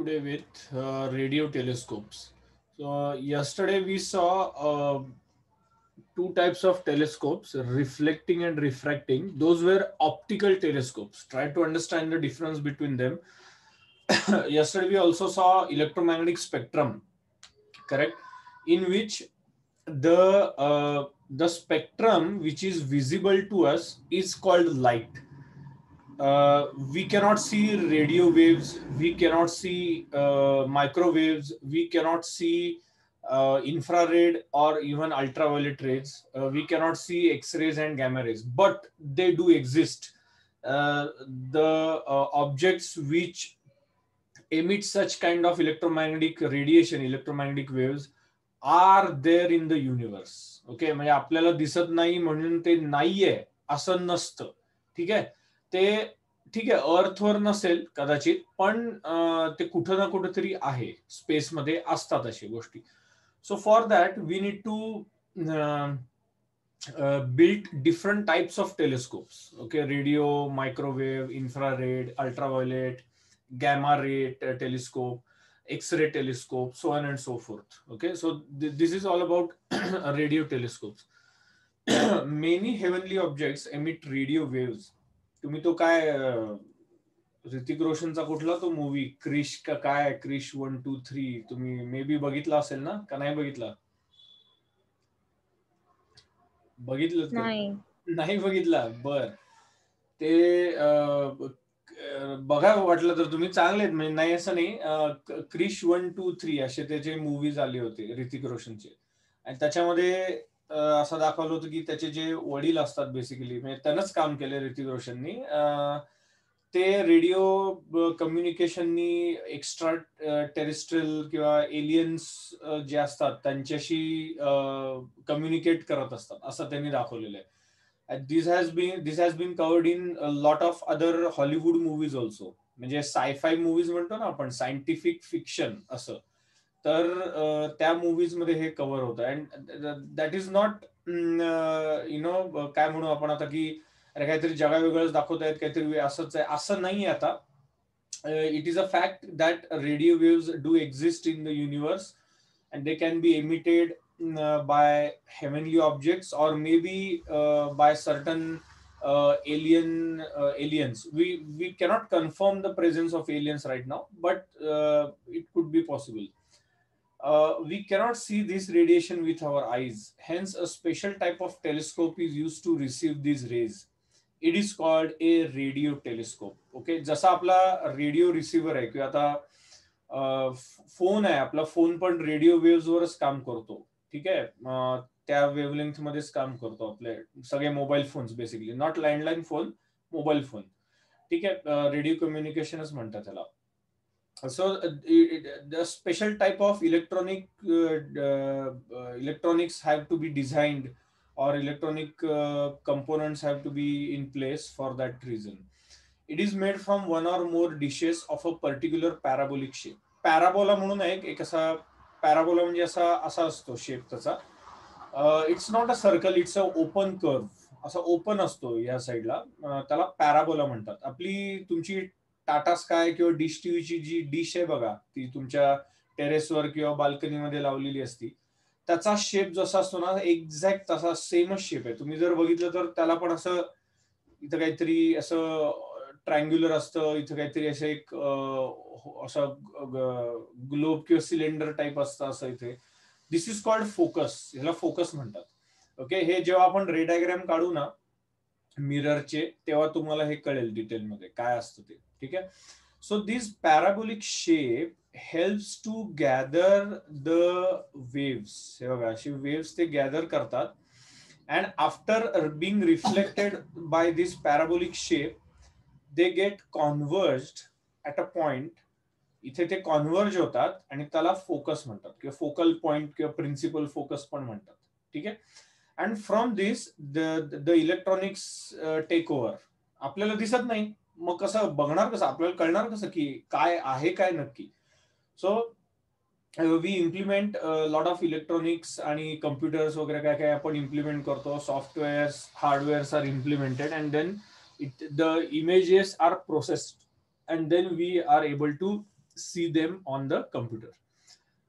today with radio telescopes. So yesterday we saw two types of telescopes, reflecting and refracting. Those were optical telescopes. Try to understand the difference between them. Yesterday we also saw electromagnetic spectrum, correct? In which the spectrum which is visible to us is called light. We cannot see radio waves, we cannot see microwaves, we cannot see infrared or even ultraviolet rays, we cannot see x-rays and gamma rays, but they do exist. The objects which emit such kind of electromagnetic radiation, electromagnetic waves, are there in the universe. Okay, म्हणजे आपल्याला दिसत नाही म्हणून ते नाहीये असं नसतं. ठीक आहे, ते ठीक आहे अर्थवर नसेल कदाचित, पण ते कुठं ना कुठेतरी आहे, स्पेसमध्ये असतात अशा गोष्टी. So for that we need to built different types of telescopes. Okay, radio, microwave, infrared, ultraviolet, gamma ray telescope, x-ray telescope, so on and so forth. Okay, so this is all about radio telescopes. Many heavenly objects emit radio waves. तुम्ही तो काय ऋतिक रोशनचा कुठला तो movie Krish का काय, क्रिश 1, 2, 3 तुम्ही may be बघितला असेल ना, का नाही बघितला? बघितलं का? नाही बघितला. बर, ते बघा वाटलं तर तुम्ही, चांगले आहेत म्हणजे, नाही असं नाही. क्रिश 1, 2, 3 असे त्याचे मूवीज आले होते ऋतिक रोशनचे, आणि त्याच्यामध्ये असं दाखवलं होतं की त्याचे जे वडील असतात बेसिकली, म्हणजे त्यानंच काम केलं ऋतिक रोशननी, ते रेडिओ कम्युनिकेशननी एक्स्ट्रा टेरेस्ट्रियल किंवा एलियन्स जे असतात त्यांच्याशी कम्युनिकेट करत असतात असं त्यांनी दाखवलेलं आहे. This has been covered in a lot of other Hollywood movies also. म्हणजे सायफाय मूवीज म्हणतो ना आपण, सायंटिफिक फिक्शन असं, तर त्या मूवीज मध्ये हे कव्हर होतं. अँड दॅट इज नॉट काय म्हणू आपण आता की अरे काहीतरी जगा वेगळंच दाखवतायत, काहीतरी असंच आहे, असं नाही आता. It is a fact that radio waves do exist in the universe and they can be emitted by heavenly objects, or maybe by certain aliens. We cannot confirm the presence of aliens right now, but it could be possible. We cannot see this radiation with our eyes, hence a special type of telescope is used to receive these rays. It is called a radio telescope. Okay, जसा आपला radio receiver आहे, किंवा आता phone आहे आपला, phone पण radio waves वरच काम करतो. ठीक आहे, त्या वेव्हलेंथ मध्येच काम करतो आपले सगळे mobile phones, basically not landline phone, mobile phone. ठीक आहे, रेडिओ कम्युनिकेशनच म्हणतात त्याला. So the special type of electronics have to be designed, or electronic components have to be in place for that reason. It is made from one or more dishes of a particular parabolic shape. Parabola म्हणून एक असा, parabola म्हणजे असा असतो shape त्याचा. It's not a circle, it's a open curve, असा open असतो या साईडला, त्याला पॅराबोला म्हणतात. आपली तुमची टाटा स्काय किंवा डिश टीव्हीची जी डिश आहे बघा, ती तुमच्या टेरेसवर किंवा बाल्कनीमध्ये लावलेली असती, त्याचा शेप जसा असतो ना, एक्झॅक्ट तसा सेमच शेप आहे. तुम्ही जर बघितलं तर त्याला पण असं इथं काहीतरी असं ट्रायंग्युलर असतं, इथं काहीतरी असं एक असं ग्लोब किंवा सिलेंडर टाईप असतं असं इथे. दिस इज कॉल्ड फोकस, ह्याला फोकस म्हणतात. ओके, हे जेव्हा आपण रे डायग्राम काढू ना मिररचे, तेव्हा तुम्हाला हे कळेल डिटेलमध्ये काय असतं ते. ठीक आहे, so this parabolic shape helps to gather the waves. हे बघा, अशी वेव्स ते गॅदर करतात, and after being reflected by this parabolic shape, they get converged at a point. इथे ते कॉन्व्हर्ज होतात आणि त्याला फोकस म्हणतात, किंवा फोकल पॉइंट किंवा प्रिन्सिपल फोकस पण म्हणतात. ठीक आहे, and from this the electronics take over. आपल्याला दिसत नाही, मग कसं बघणार, कसं आपल्याला कळणार कसं की काय आहे काय नक्की. So we implement lot of electronics आणि कम्प्युटर्स वगैरे काय काय आपण इम्प्लिमेंट करतो. Softwares, hardwares are implemented, and then the images are processed, and then we are able to see them on the computer.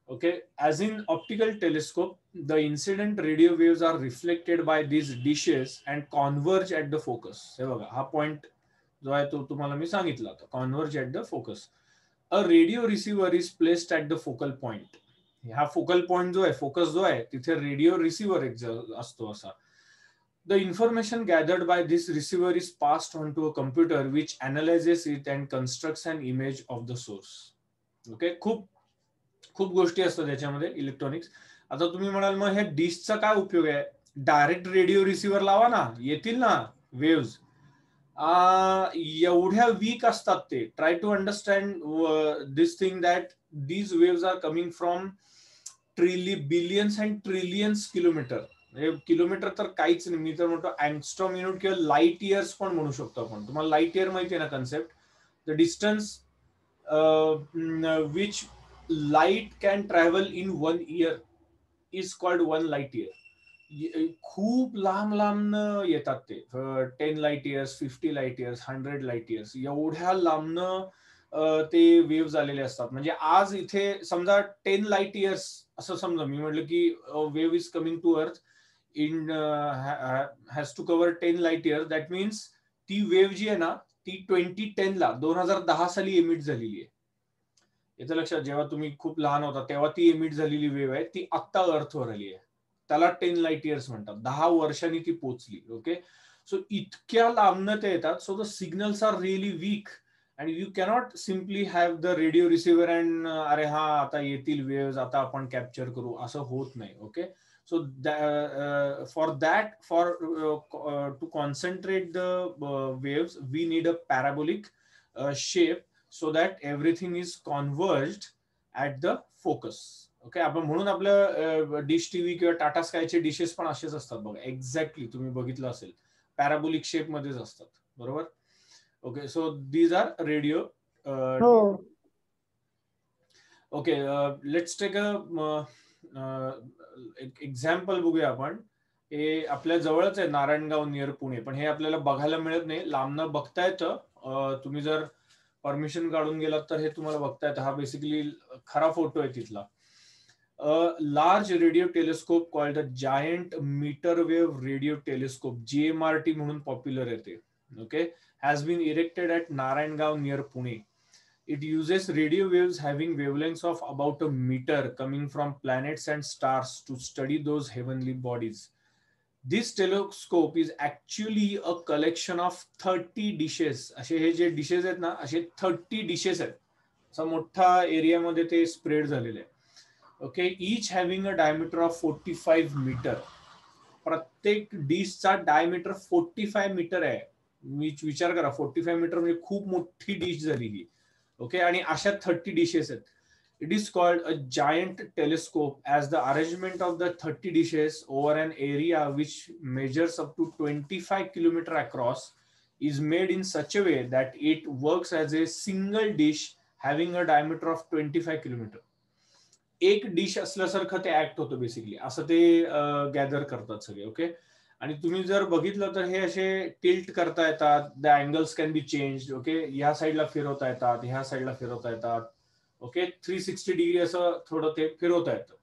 Okay, as in optical telescope, the incident radio waves are reflected by these dishes and converge at the focus. हे बघा, हा point जो आहे तो तुम्हाला मी सांगितला होता, converge at the focus. A radio receiver is placed at the focal point. हा फोकल पॉइंट जो आहे, फोकस जो आहे, तिथे रेडिओ रिसिव्हर एक असतो असा. The information gathered by this receiver is passed on to a computer which analyzes it and constructs an image of the source. Okay, खूप गोष्टी असतात त्याच्यामध्ये इलेक्ट्रॉनिक्स. आता तुम्ही म्हणाल मग हे डिशचा काय उपयोग आहे? डायरेक्ट रेडिओ रिसिव्हर लावा ना, येतील ना वेव्ज. एवढ्या वीक असतात ते. Try to understand this thing that these waves are coming from billions and trillions kilometre. Kilometre तर काहीच नाही, मी तर म्हणतो अँगस्ट्रॉम युनिट किंवा लाईट इयर्स पण म्हणू शकतो आपण. तुम्हाला लाईट इयर माहिती आहे ना concept? The distance which light can travel in 1 year is called 1 light year. खूप लांब येतात ते. 10 light years, 50 light years, 100 light years, एवढ्या लांबनं ते वेव्स आलेले असतात. म्हणजे आज इथे समजा 10 light years असं समजा, मी म्हटलं की wave is coming to earth in has to cover 10 light years. That means ती वेव्ह जी आहे ना, ती 2010 साली एमिट झालेली आहे. याचं लक्षात, जेव्हा तुम्ही खूप लहान होता तेव्हा ती एमिट झालेली वेव्ह आहे, ती आत्ता अर्थवर आली आहे. त्याला 10 लाईट इयर्स म्हणतात. 10 वर्षांनी ती पोहोचली. ओके, सो इतक्या लांबनं ते येतात. So the signals are really weak and you cannot simply have the radio receiver and अरे हा आता येतील वेव्स, आता आपण कॅप्चर करू, असं होत नाही. Okay, so for to concentrate the waves we need a parabolic shape so that everything is converged at the focus. Okay, आपण म्हणून आपलं डिश टीव्ही किंवा टाटा स्कायचे डिशेस पण असेच असतात बघा. एक्झॅक्टली तुम्ही बघितलं असेल, पॅराबोलिक शेप मध्येच असतात. बरोबर. Okay, so these are radio. Okay, let's take a example बघूया आपण. हे आपल्या जवळच आहे, नारायणगाव नियर पुणे, पण हे आपल्याला बघायला मिळत नाही. लांबनं बघता येतं. तुम्ही जर परमिशन काढून गेलात तर हे तुम्हाला बघता येतं. हा बेसिकली खरा फोटो आहे तिथला. Large radio telescope called the giant metre wave radio telescope, JMRT म्हणून पॉप्युलर आहे ते. Okay, has been erected at Narayangaon near Pune. It uses radio waves having wavelengths of about a meter coming from planets and stars to study those heavenly bodies. This telescope is actually a collection of 30 dishes. असे हे जे dishes आहेत ना, असे 30 dishes आहेत. असा मोठा एरियामध्ये ते स्प्रेड झालेले आहे. Okay, each having a diameter of 45 metre. प्रत्येक डिशचा डायमीटर 45 मीटर आहे. मी विचार करा, 45 मीटर म्हणजे खूप मोठी डिश झाली ही. ओके, आणि अशा 30 डिशेस आहेत. It is called a giant telescope as the arrangement of the 30 dishes over an area which measures up to 25 kilometers across is made in such a way that it works as a single dish having a diameter of 25 kilometers. एक dish असल्यासारखं ते act होतं basically, असं ते gather करतात सगळे. Okay, आणि तुम्ही जर बघितलं तर हे असे टिल्ट करता येतात. The angles can be change. Okay, ह्या साईडला फिरवता येतात, ह्या साईडला फिरवता येतात. ओके, 360 डिग्री असं थोडं ते फिरवता येतं.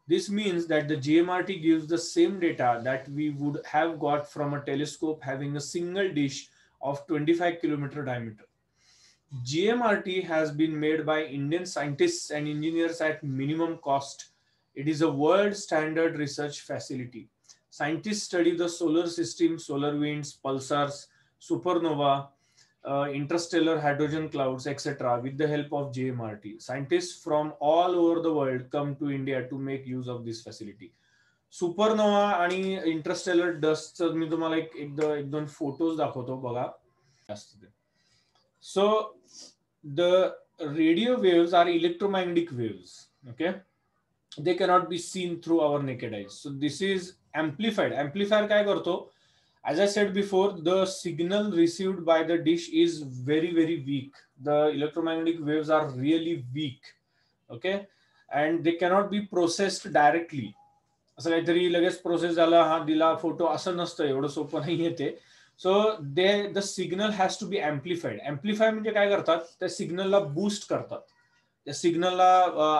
This means that the JMRT gives the same data that we would have got from a telescope having a single dish of 25 kilometer diameter. JMRT has been made by Indian scientists and engineers at minimum cost. It is a world standard research facility. Scientists study the solar system, solar winds, pulsars, supernova, interstellar hydrogen clouds, etc. with the help of JMRT. Scientists from all over the world come to India to make use of this facility. Supernova आणि Interstellar dust मी तुम्हाला एक दोन photos दाखवतो बघा. So the radio waves are electromagnetic waves. Okay, they cannot be seen through our naked eyes. So this is amplified. Amplifier काय करतो? As I said before, the signal received by the dish is very, very weak. The electromagnetic waves are really weak. Okay, and they cannot be processed directly. असं काहीतरी लगेच process झाला, हा दिला photo, असं नसतं. एवढं सोपं नाहीये ते. So the signal has to be amplified. Amplify म्हणजे काय करतात, त्या सिग्नलला बूस्ट करतात. त्या सिग्नलला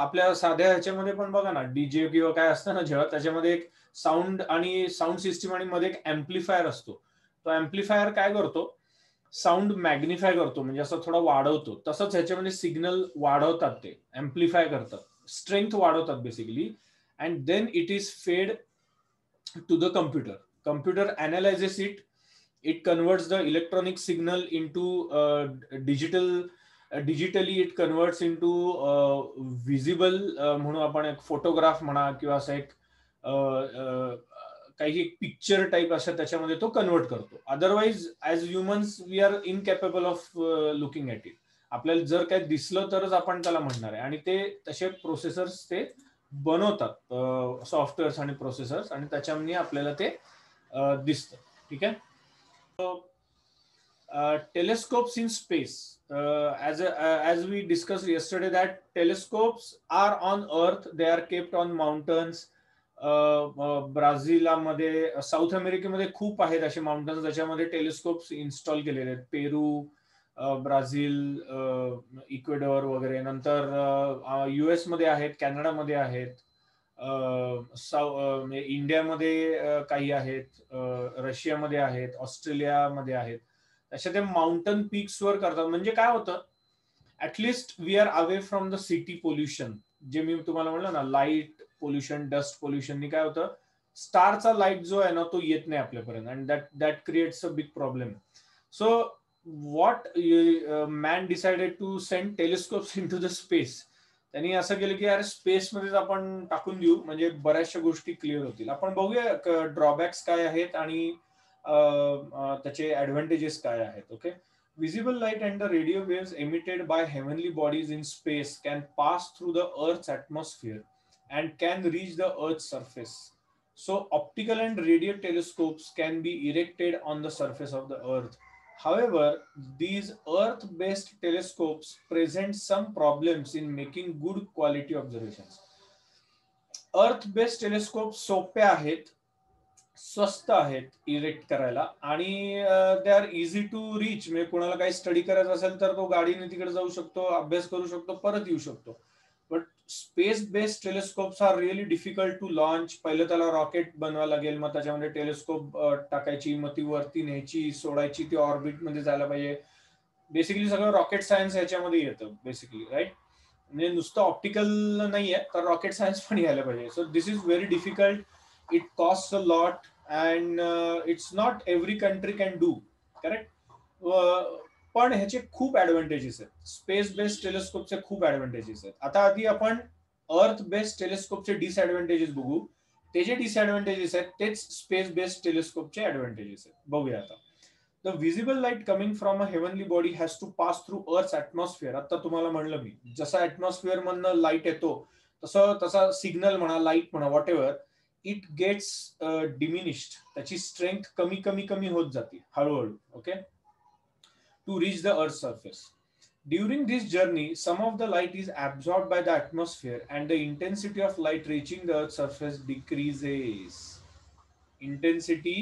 आपल्या साध्या ह्याच्यामध्ये पण बघा ना, डीजे किंवा काय असतं ना, जेव्हा त्याच्यामध्ये एक साऊंड आणि साऊंड सिस्टीम आणि मध्ये एक एम्प्लिफायर असतो. तो एम्प्लिफायर काय करतो, साऊंड मॅग्निफाय करतो, म्हणजे असं थोडा वाढवतो. तसंच ह्याच्यामध्ये सिग्नल वाढवतात, ते एम्प्लिफाय करतात, स्ट्रेंथ वाढवतात basically, and then it is fed to the computer. Computer analyzes it. It converts the electronic signal into digital. Digitally it converts into visible, म्हणून आपण एक फोटोग्राफ म्हणा किंवा असं एक काही एक पिक्चर टाईप असं त्याच्यामध्ये तो कन्वर्ट करतो. Otherwise as humans we are incapable of looking at it. आपल्याला जर काय दिसलं तरच आपण त्याला म्हणणार आहे, आणि ते तसे प्रोसेसर्स ते बनवतात, सॉफ्टवेअर्स आणि प्रोसेसर्स, आणि त्याच्यामध्ये आपल्याला ते दिसतं. ठीक आहे. Telescopes in space, as we discussed yesterday, that telescopes are on Earth. They are kept on mountains. ब्राझीलमध्ये, साऊथ अमेरिकेमध्ये खूप आहेत असे माउंटन्स ज्याच्यामध्ये टेलिस्कोप्स इन्स्टॉल केलेले आहेत. पेरू, ब्राझील, इक्वेडॉर वगैरे. नंतर US मध्ये आहेत, कॅनडामध्ये आहेत, इंडियामध्ये काही आहेत, रशियामध्ये आहेत, ऑस्ट्रेलियामध्ये आहेत. अशा ते माउंटन पीक्स वर करतात. म्हणजे काय होतं, at least we are away from the city pollution. जे मी तुम्हाला म्हणलं ना, लाईट पोल्युशन, डस्ट पोल्युशन, काय होतं, स्टारचा लाईट जो आहे ना तो येत नाही आपल्यापर्यंत, and that creates a big problem. So what man decided to send telescopes in to the space. त्यांनी असं केलं की यार स्पेसमध्येच आपण टाकून देऊ, म्हणजे बऱ्याचशा गोष्टी क्लिअर होतील. आपण बघूया ड्रॉबॅक्स काय आहेत आणि त्याचे ऍडव्हान्टेजेस काय आहेत. Okay. Visible light and the radio waves emitted by heavenly bodies in space can pass through the Earth's atmosphere and can reach the Earth's surface. So, optical and radio telescopes can be erected on the surface of the Earth. However, these Earth-based telescopes present some problems in making good quality observations. Earth-based telescopes सोपे आहेत, स्वस्त आहेत erect करायला, आणि they are easy to reach. म्हणजे कोणाला काही study करायचं असेल तर तो गाडीने तिकडे जाऊ शकतो, अभ्यास करू शकतो, परत येऊ शकतो. But space based telescopes are really difficult to launch. पहिलं त्याला रॉकेट बनवायला लागेल, मग त्याच्यामध्ये टेलिस्कोप टाकायची, मग ती वरती न्यायची, सोडायची, ती ऑर्बिट मध्ये जायला पाहिजे. बेसिकली सगळं रॉकेट सायन्स याच्यामध्ये येतं बेसिकली, राईट. म्हणजे नुसतं ऑप्टिकल नाहीये, तर रॉकेट सायन्स पण यायला पाहिजे. So this is very difficult. It cost a lot and it's not every country can do. Correct. पण ह्याचे खूप ऍडव्हान्टेजेस आहेत. स्पेस बेस्ड टेलिस्कोपचे खूप ऍडव्हान्टेजेस आहेत. आता आधी आपण अर्थ बेस्ड टेलिस्कोपचे डिसएडव्हान्टेजेस बघू. ते जे डिसएडव्हान्टेजेस आहेत तेच स्पेस बेस्ड टेलिस्कोपचे ऍडव्हान्टेजेस आहेत. बघूया आता. The visible light coming from a heavenly body has to pass through Earth's atmosphere. आता तुम्हाला म्हणलं मी, जसा ऍटमॉस्फिअर मधनं लाईट येतो तसा सिग्नल म्हणा, लाईट म्हणा, whatever, it gets diminished. त्याची स्ट्रेंथ कमी कमी कमी होत जाते हळूहळू. Okay. To reach the earth surface. During this journey, some of the light is absorbed by the atmosphere and the intensity of light reaching the Earth's surface decreases. Intensity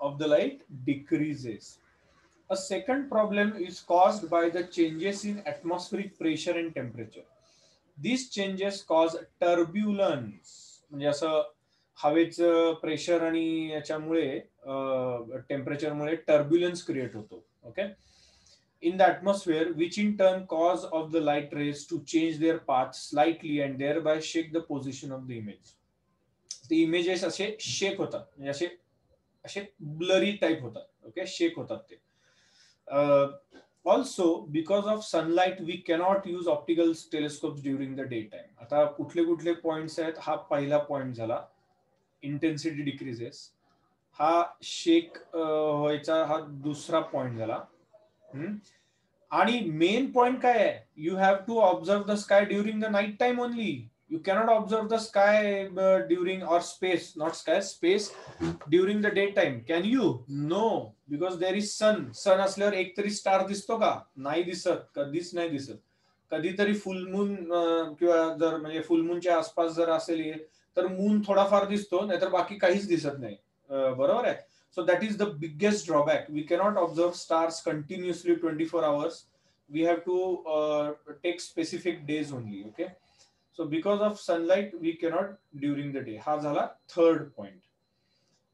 of the light decreases. A second problem is caused by the changes in atmospheric pressure and temperature. These changes cause turbulence. म्हणजे असं हवेचं pressure आणि याच्यामुळे टेम्परेचरमुळे turbulence create होतो. Okay. in the atmosphere, which in turn cause of the light rays to change their path slightly and thereby shake the position of the image. The images असे शेक होतात, म्हणजे असे असे ब्लरी टाइप होतात. Okay. शेक होतात ते. Also, because of sunlight, we cannot use optical telescopes during the daytime. आता कुठले कुठले पॉइंट्स आहेत. हा पहिला पॉइंट झाला, इंटेन्सिटी डिक्रीजेस. हा शेक व्हायचा हा दुसरा पॉइंट झाला. आणि मेन पॉइंट काय आहे, you have to observe the sky during the night time only. You cannot observe the sky during, or space, not sky, space during the day time. Can you? No, because there is sun. Sun असल्यावर एक तरी star दिसतो का? नाही दिसत, कधीच नाही दिसत. कधीतरी फुलमून किंवा जर म्हणजे फुलमूनच्या आसपास जर असेल तर मून थोडाफार दिसतो, नाहीतर बाकी काहीच दिसत नाही. बरोबर आहे. So that is the biggest drawback. We cannot observe stars continuously 24 hours. We have to take specific days only. Okay. So because of sunlight, we cannot during the day. Ha झाला third point.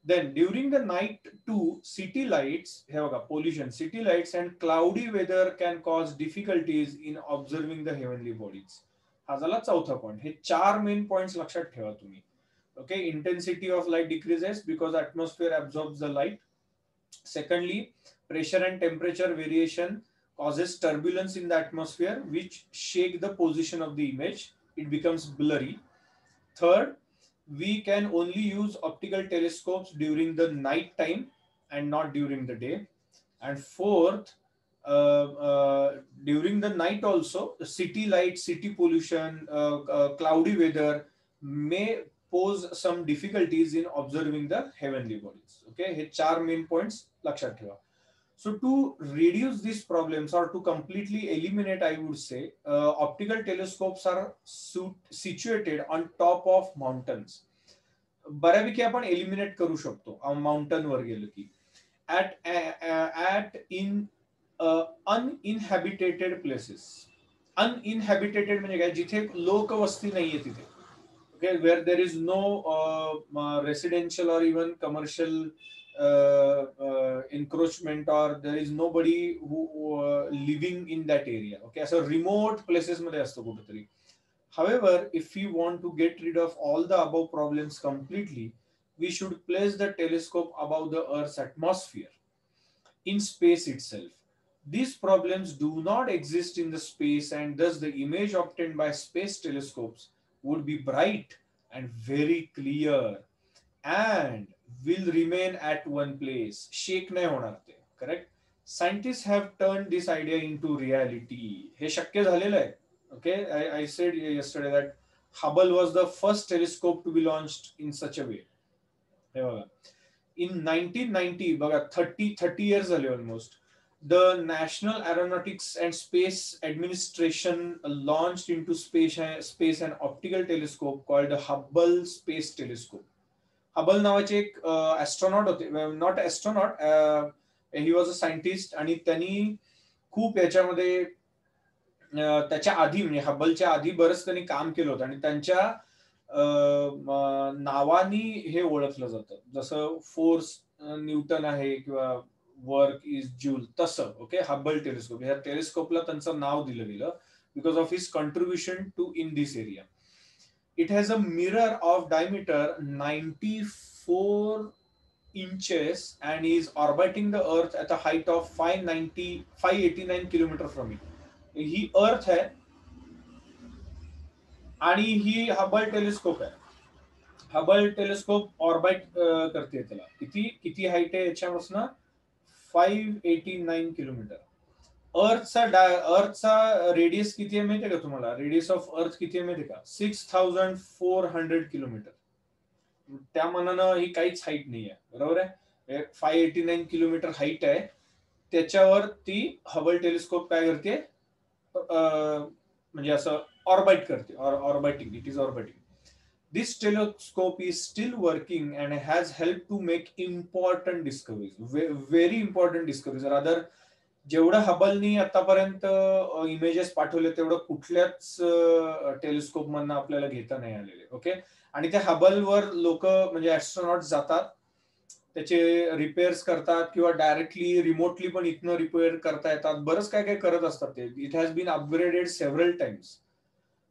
Then during the night too, city lights, हे बघा, pollution, city lights and cloudy weather can cause difficulties in observing the heavenly bodies. हा झाला चौथा point. हे 4 main points लक्षात ठेवा तुम्ही. Okay, intensity of light decreases because atmosphere absorbs the light. Secondly, pressure and temperature variation causes turbulence in the atmosphere which shake the position of the image. It becomes blurry. Third, we can only use optical telescopes during the night time and not during the day. And fourth, during the night also, city light, city pollution, cloudy weather may pose some difficulties in observing the heavenly bodies. Okay, हे 4 main points लक्षात ठेवा. So to reduce these problems or to completely eliminate, I would say, optical telescopes are situated on top of mountains. बऱ्यापैकी आपण eliminate करू शकतो mountain वर गेलो की. at in uninhabited places. Uninhabited म्हणजे काय, जिथे लोकवस्ती नाहीये तिथे. Okay, where there is no residential or even commercial encroachment, or there is nobody who living in that area. Okay, so remote places मध्ये असतो कुठेतरी. However, if we want to get rid of all the above problems completely, we should place the telescope above the Earth's atmosphere, in space itself. These problems do not exist in the space, and thus the image obtained by space telescopes would be bright and very clear and will remain at one place. Shake nahi honar te. Correct? Scientists have turned this idea into reality. हे शक्य झालेलं आहे. Okay, I said yesterday that Hubble was the first telescope to be launched in such a way. हे बघा. In 1990, बघा 30 years झाले almost, the National Aeronautics and Space Administration launched into space an optical telescope called the Hubble Space Telescope. Hubble नावाचे एक astronaut होते, not astronaut, he was a scientist, आणि त्यांनी खूप याच्यामध्ये त्याच्या आधी म्हणजे हबलच्या आधी बरंच त्यांनी काम केलं होतं, आणि त्यांच्या नावानी हे ओळखलं जातं, जसं फोर्स न्यूटन आहे किंवा वर्क इज ज्यूल, तसं. ओके, हबल टेलिस्कोप, ह्या टेलिस्कोपला त्यांचं नाव दिलं गेलं because of his contribution to in this area. It has a mirror of diameter 94 inches and is orbiting the Earth at a height of 589 kilometer from it. ही अर्थ आहे आणि ही हबल टेलिस्कोप आहे. हबल टेलिस्कोप ऑर्बिट करते. त्याला किती height आहे याच्यापासून? 589 kilometre. अर्थचा radius किती आहे माहिती आहे का तुम्हाला? रेडियस ऑफ अर्थ किती आहे माहिती आहे का? 6400 किलोमीटर. त्या मानानं ही काहीच हाईट नाही आहे, बरोबर आहे. 589 किलोमीटर हाईट आहे, त्याच्यावर ती हबल टेलिस्कोप काय करते, म्हणजे असं ऑर्बिट करते. Orbiting, it is orbiting. This telescope is still working and has helped to make important discoveries, very important discoveries. Rather, जेवढं हबलनी आतापर्यंत इमेजेस पाठवले तेवढं कुठल्याच टेलिस्कोप मधनं आपल्याला घेता नाही आलेले. ओके, आणि त्या हबलवर लोक म्हणजे ऍस्ट्रॉनॉट जातात, त्याचे रिपेअर्स करतात, किंवा डायरेक्टली रिमोटली पण इथनं रिपेअर करता येतात. बरंच काय काय करत असतात ते. It has been upgraded several times.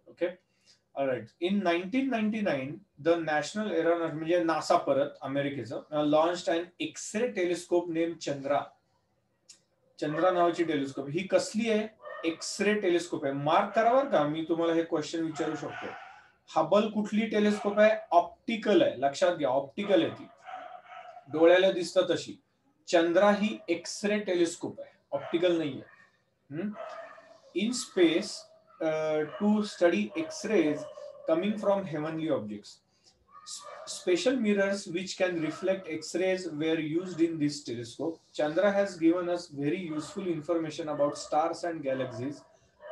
Okay, alright. In 1999 the national aeronaut म्हणजे नासा परत अमेरिकेचं launched an x ray telescope name Chandra. Chandra नावाची टेलिस्कोप. ही कसली आहे? एक्स-रे टेलिस्कोप आहे. मार्क करा बरं का, मी तुम्हाला हे क्वेश्चन विचारू शकतो. हबल कुठली टेलिस्कोप आहे? ऑप्टिकल आहे. लक्षात घ्या, ऑप्टिकल आहे ती, डोळ्याला दिसतं तशी. चंद्रा ही एक्स-रे टेलिस्कोप आहे, ऑप्टिकल नाही आहे. In space to study X-rays coming from heavenly objects. Special mirrors which can reflect X-rays were used in this telescope. Chandra has given us very useful information about stars and galaxies.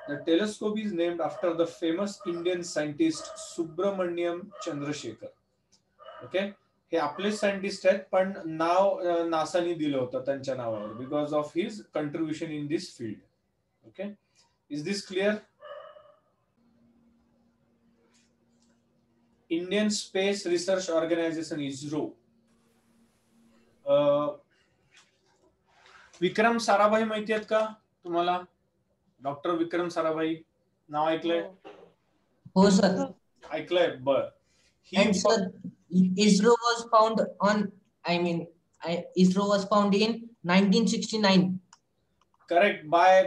The telescope is named after the famous Indian scientist Subramaniam Chandrasekhar. Okay, हे आपले scientist आहेत, पण नाव नासानी दिलं होतं त्यांच्या नावावर because of his contribution in this field. Okay, is this clear? Indian space research organisation ISRO, Vikram Sarabhai माहिती आहेत का तुम्हाला? डॉक्टर विक्रम साराभाई नाव ऐकलंय? हो सर. ऐकलंय, बर. And sir, ISRO was found on, ISRO was found in 1969. Correct, by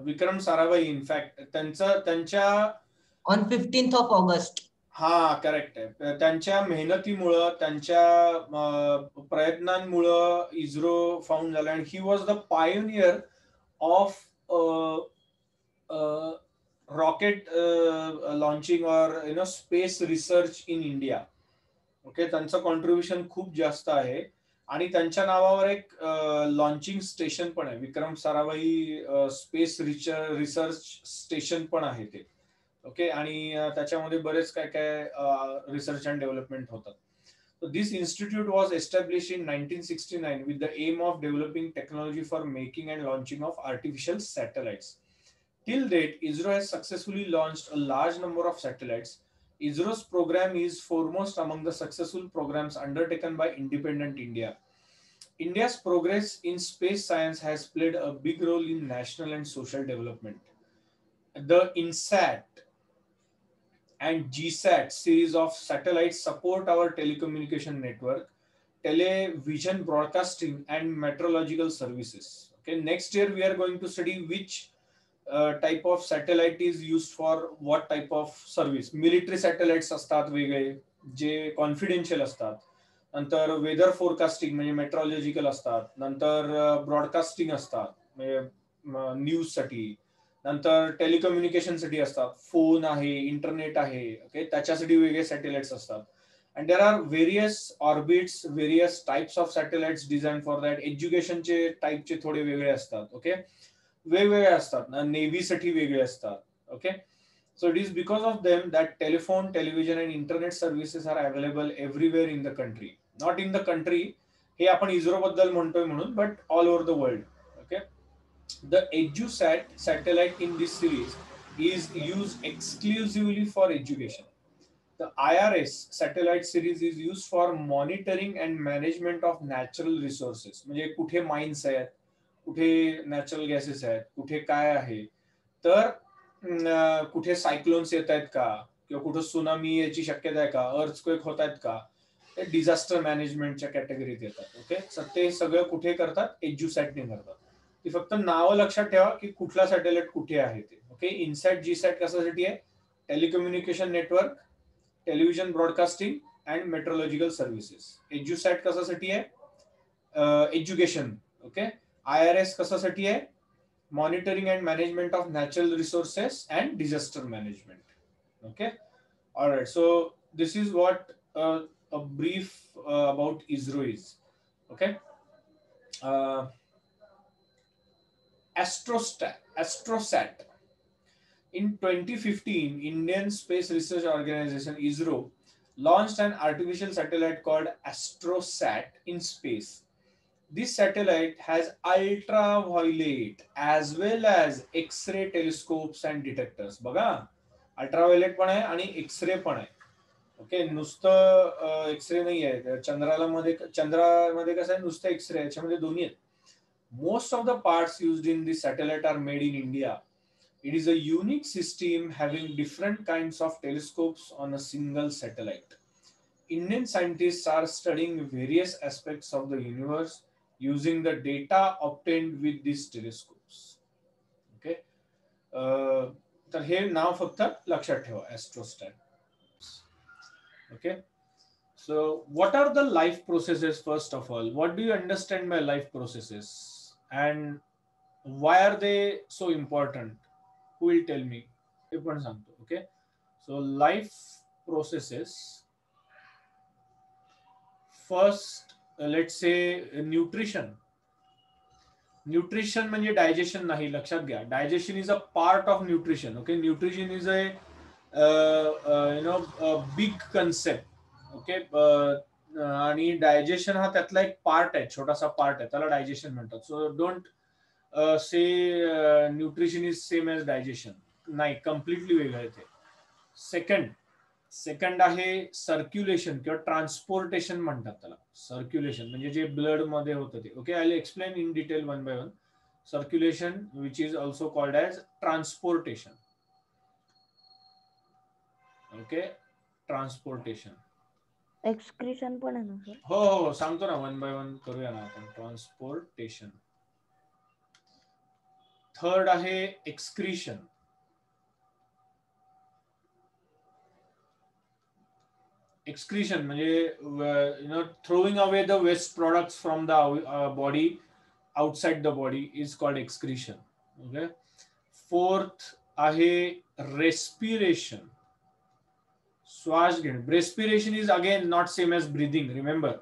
Vikram Sarabhai. In fact त्यांच्या ऑन 15th of August. हा करेक्ट आहे. त्यांच्या मेहनतीमुळं, त्यांच्या प्रयत्नांमुळं इस्रो फाउंड झालं. And he was the pioneer of rocket launching और space research in India. Okay, त्यांचं कॉन्ट्रीब्युशन खूप जास्त आहे. आणि त्यांच्या नावावर एक लॉन्चिंग स्टेशन पण आहे, Vikram Sarabhai space research station पण आहे ते. ओके, आणि त्याच्यामध्ये बरेच काय काय रिसर्च अँड डेव्हलपमेंट होतात. So this institute was established in 1969 with the aim of developing technology for making and launching of artificial satellites. Till date, ISRO has successfully launched a large number of satellites. ISRO's program is foremost among the successful programs undertaken by independent India. India's progress in space science has played a big role in national and social development. The INSAT and GSAT series of satellites support our telecommunication network, television broadcasting, and meteorological services. Okay, next year we are going to study which type of satellite is used for what type of service. Military satellites असतात वेगळे जे confidential असतात. नंतर weather forecasting म्हणजे meteorological असतात. नंतर broadcasting असतात म्हणजे न्यूज साठी. नंतर टेलिकम्युनिकेशन साठी असतात, फोन आहे, इंटरनेट आहे. ओके, त्याच्यासाठी वेगळे सॅटेलाइट्स असतात. And there are various orbits, various types of satellites design for that. एज्युकेशनचे टाइपचे थोडे वेगळे असतात. ओके, वेगवेगळे असतात. नेव्हीसाठी वेगळे असतात. Okay, so it is because of them that telephone, television and internet services are available everywhere in the country. Not in the country, हे आपण इस्रो बद्दल म्हणतोय म्हणून, but all over the world. Okay, the EduSat satellite in this series is used exclusively for education. The IRS satellite series is used for monitoring and management of natural resources. म्हणजे कुठे mines आहेत, कुठे natural gases आहेत, कुठे काय आहे, तर कुठे सायक्लोन्स येत आहेत का, किंवा कुठे सुनामी याची शक्यता आहे का, अर्थक्वेक होत आहेत का, ते डिझास्टर मॅनेजमेंटच्या कॅटेगरीत येतात. ओके, ते सगळं कुठे करतात? एज्युसॅटने करतात. ती फक्त नावं लक्षात ठेवा की कुठला सॅटेलाइट कुठे आहे ते. ओके, इनसॅट जीसॅट कशासाठी आहे? Telecommunication network, television broadcasting and metrological services. EDUSAT कशासाठी आहे? एज्युकेशन. ओके, IRS कशासाठी आहे? Monitoring and management of natural resources and disaster management. Okay, alright. So this is what a brief about ISRO is. Okay, Astrosat. In 2015, Indian Space Research Organization ISRO launched an artificial satellite called Astrosat in space. This satellite has ultraviolet as well as X-ray telescopes and detectors. बघा, ultraviolet पण आहे आणि x ray पण आहे. Okay, नुसतं x ray नाही आहे. चंद्रामध्ये कसं आहे, नुसतं एक्सरे, याच्यामध्ये दोन्ही आहेत. Most of the parts used in this satellite are made in India. It is a unique system having different kinds of telescopes on a single satellite. Indian scientists are studying various aspects of the universe using the data obtained with these telescopes. Okay, तर हे नाव फक्त लक्षात ठेवा, Astrosat. Okay, so what are the life processes? First of all, what do you understand by life processes and why are they so important? Who will tell me? Okay, so life processes. First, let's say nutrition. Nutrition म्हणजे digestion नाही, लक्षात घ्या. Digestion is a part of nutrition. Okay, nutrition is a big concept. Okay. आणि digestion हा त्यातला एक part आहे, छोटासा पार्ट आहे, त्याला डायजेशन म्हणतात. So don't say nutrition is same as digestion, नाही, कम्प्लिटली वेगळं आहे ते. सेकंड आहे सर्क्युलेशन किंवा ट्रान्सपोर्टेशन म्हणतात त्याला. सर्क्युलेशन म्हणजे जे ब्लड मध्ये होतं ते. Okay, I will explain in detail one by one. Circulation which is also called as transportation. Okay, transportation. Excretion पण आहे ना सर? हो हो, सांगतो ना, वन बाय वन करूया ना आपण. ट्रान्सपोर्टेशन. थर्ड आहे एक्सक्रीशन. एक्सक्रीशन म्हणजे throwing away the waste products from the body outside the body is called excretion. Okay. Fourth आहे respiration. श्वास घेणे. Respiration is again not same as breathing. Remember,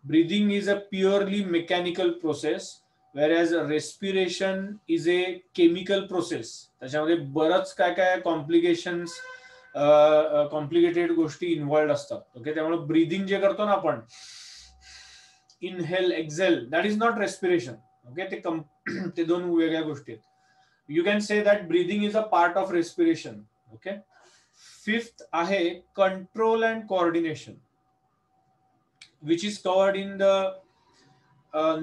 breathing is a purely mechanical process, whereas respiration is a chemical process. त्याच्यामध्ये बरंच काय काय complications, complicated गोष्टी involved असतात. Okay, त्यामुळे ब्रीदिंग जे करतो ना आपण, inhale exhale, that is not respiration. Okay, ते दोन वेगळ्या गोष्टी आहेत. You can say that breathing is a part of respiration. Okay. Fifth आहे control and coordination, which is covered in the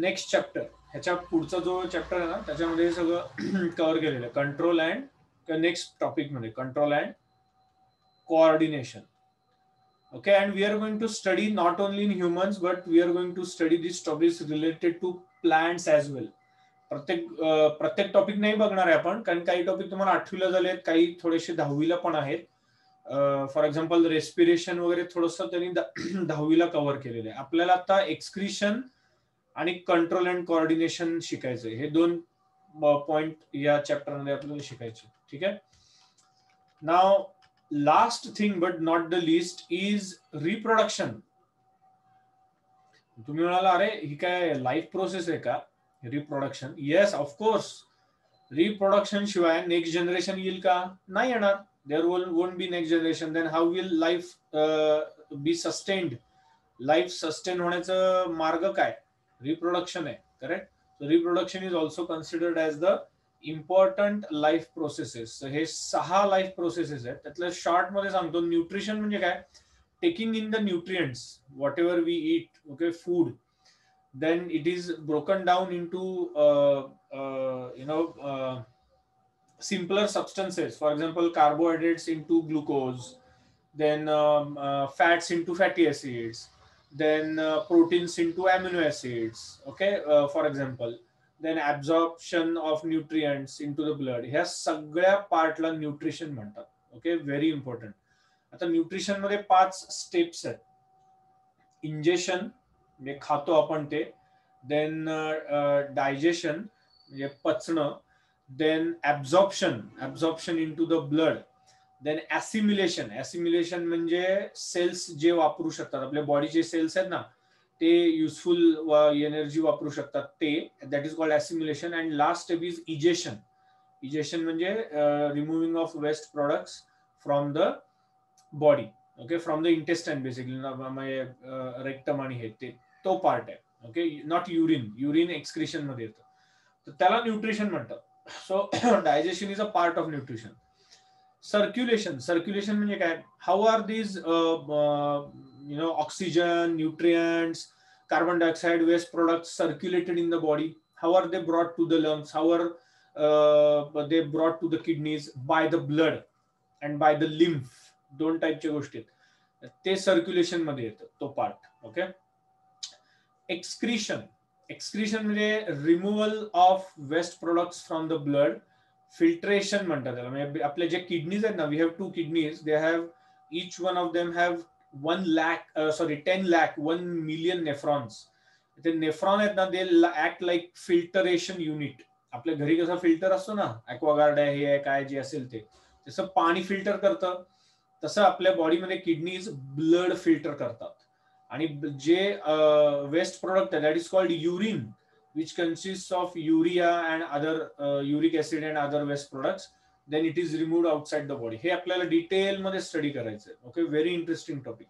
next chapter. ह्याच्या पुढचा जो चॅप्टर आहे ना, त्याच्यामध्ये हे सगळं कव्हर केलेलं आहे. कंट्रोल अँड, नेक्स्ट टॉपिक मध्ये control and coordination. Okay, and we are going to study not only in humans, but we are going to study these topics related to plants as well. प्रत्येक topic नाही बघणार आहे आपण, कारण काही topic तुम्हाला 8वीला झाले, काही थोडेसे 10वीला पण आहेत. फॉर एक्झाम्पल रेस्पिरेशन वगैरे थोडंसं त्यांनी 10वीला कव्हर केलेलं आहे. आपल्याला आता एक्सक्रीशन आणि कंट्रोल अँड कोऑर्डिनेशन शिकायचंय. हे दोन पॉइंट या चॅप्टर मध्ये आपल्याला शिकायचे. ठीक आहे. नाव last thing but not the least is reproduction. तुम्ही म्हणाला, अरे ही काय लाईफ प्रोसेस आहे का रिप्रोडक्शन? Yes, of course. रिप्रोडक्शन शिवाय नेक्स्ट जनरेशन येईल का? नाही येणार. There won't be next generation. Then how will life be sustained? Life sustain होण्याचं मार्ग काय? रिप्रोडक्शन आहे. Correct. So reproduction is also considered as the important life processes. हे 6 लाईफ प्रोसेसेस आहेत. त्यातल्या शॉर्ट मध्ये सांगतो. न्यूट्रिशन म्हणजे काय? Taking in the nutrients whatever we eat. Okay, food. Then it is broken down into simpler substances. For example, carbohydrates into glucose, then fats into fatty acids, then proteins into amino acids. Okay, for example, then absorption of nutrients into the blood. ह्या सगळ्या पार्टला nutrition म्हणतात. Okay, very important. आता nutrition मध्ये 5 steps आहेत. Injection म्हणजे खातो आपण ते, देन डायजेशन म्हणजे पचणं, then absorption into the blood, then assimilation म्हणजे सेल्स जे वापरू शकतात, आपल्या बॉडीचे सेल्स आहेत ना, ते युजफुल एनर्जी वापरू शकतात ते, that is called assimilation. And last step is egestion म्हणजे removing of waste products from the body. Okay, from the intestine basically, rectum आणि हे ते तो पार्ट आहे. ओके, नॉट युरिन एक्सक्रिशन मध्ये येतं, तर त्याला न्यूट्रिशन म्हणतात. So digestion is a part of nutrition. Circulation म्हणजे काय? How are these oxygen, nutrients, carbon dioxide, waste products circulated in the body? How are they brought to the lungs? How are they brought to the kidneys? By the blood and by the lymph. 2 टाईपच्या गोष्टी आहेत, ते circulation मध्ये येतं, तो part. Okay. Excretion म्हणजे removal of waste products from the blood. Filtration म्हणतात त्याला. म्हणजे आपल्या जे किडनीज आहेत ना, we have 2 kidneys. They have, each one of them have 10 lakh 1 million nephrons. ते नेफ्रॉन आहेत ना, दे ऍक्ट लाईक फिल्टरेशन युनिट. आपल्या घरी कसं फिल्टर असतो ना, ॲक्वागार्ड आहे, हे आहे, काय जे असेल ते, तसं पाणी फिल्टर करतं, तसं आपल्या बॉडीमध्ये किडनीज ब्लड फिल्टर करतात. आणि जे वेस्ट प्रोडक्ट आहे, that is called urine, which consist of urea and other uric acid and other waste products. then it is removed outside the body. हे आपल्याला डिटेल मध्ये स्टडी करायचं आहे. Okay, very interesting topic.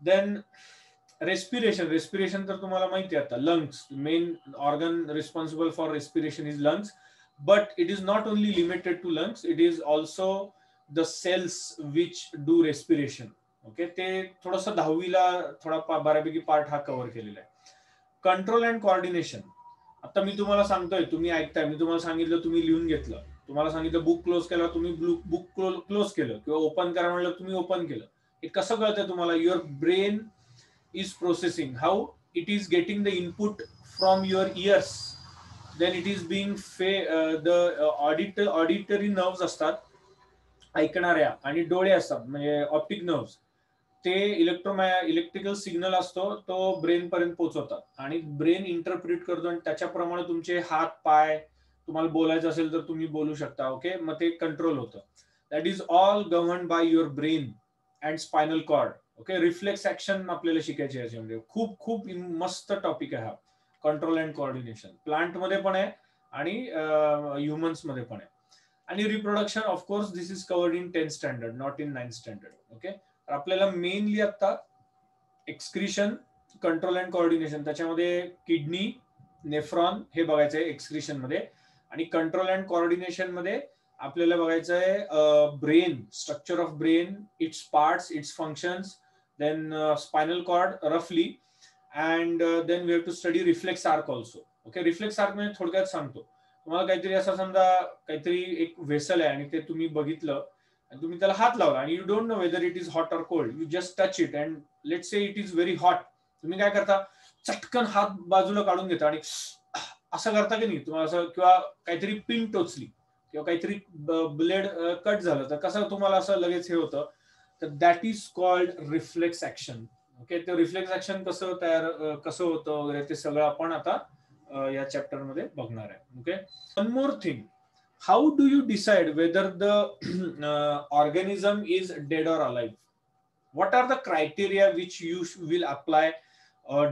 Then respiration तर तुम्हाला माहिती आहे आता, lungs, main organ responsible for respiration is lungs, but it is not only limited to lungs, it is also the cells which do respiration. Okay, ते थोडंसं 10वीला थोडा बऱ्यापैकी part हा कव्हर केलेला आहे. Control and coordination. आता मी तुम्हाला सांगतोय, तुम्ही ऐकताय, मी तुम्हाला सांगितलं, तुम्ही लिहून घेतलं, तुम्हाला सांगितलं बुक क्लोज केला, तुम्ही बुक क्लोज केलं, किंवा ओपन करा म्हणलं तुम्ही ओपन केलं. हे कसं कळतंय तुम्हाला? Your brain is processing, how it is getting the input from your ears, then it is being the auditory nerves असतात ऐकणाऱ्या, आणि डोळे असतात म्हणजे ऑप्टिक नर्व्स, ते इलेक्ट्रिकल सिग्नल असतो तो ब्रेन पर्यंत पोहोचवतात, आणि ब्रेन इंटरप्रिट करतो, आणि त्याच्याप्रमाणे तुमचे हात पाय, तुम्हाला बोलायचं असेल तर तुम्ही बोलू शकता. ओके, मग ते कंट्रोल होतं. That is all govern by your brain and spinal cord. Okay, reflex action आपल्याला शिकायचे याच्यामध्ये. खूप खूप मस्त टॉपिक आहे हा, कंट्रोल अँड कोऑर्डिनेशन. प्लांट मध्ये पण आहे आणि ह्युमन्स मध्ये पण आहे. आणि reproduction, of course this is covered in 10th standard, not in 9th standard. Okay, आपल्याला मेनली आता एक्सक्रिशन, कंट्रोल अँड कोऑर्डिनेशन, त्याच्यामध्ये किडनी, नेफ्रॉन हे बघायचं आहे एक्सक्रिशन मध्ये, आणि कंट्रोल अँड कोऑर्डिनेशन मध्ये आपल्याला बघायचं आहे brain, structure of brain, its parts, its functions, then spinal cord रफली, and then we have to study reflex arc also. Okay, reflex arc म्हणजे थोडक्यात सांगतो तुम्हाला, काहीतरी असं समजा काहीतरी एक व्हेसल आहे आणि ते तुम्ही बघितलं आणि तुम्ही त्याला हात लावला आणि you don't know whether it is hot or cold, you just touch it and let say it is very hot. तुम्ही काय करता? चटकन हात बाजूला काढून घेता आणि असं करता की नाही तुम्हाला असं, किंवा काहीतरी पिन टोचली किंवा काहीतरी ब्लेड कट झालं तर कसं तुम्हाला असं लगेच हे होतं, तर that is called reflex action. Okay, ते रिफ्लेक्स ऍक्शन कसं होतं वगैरे ते सगळं आपण आता या चॅप्टर मध्ये बघणार आहे. Okay, one more thing, how do you decide whether the organism is dead or alive? What are the criteria which you will apply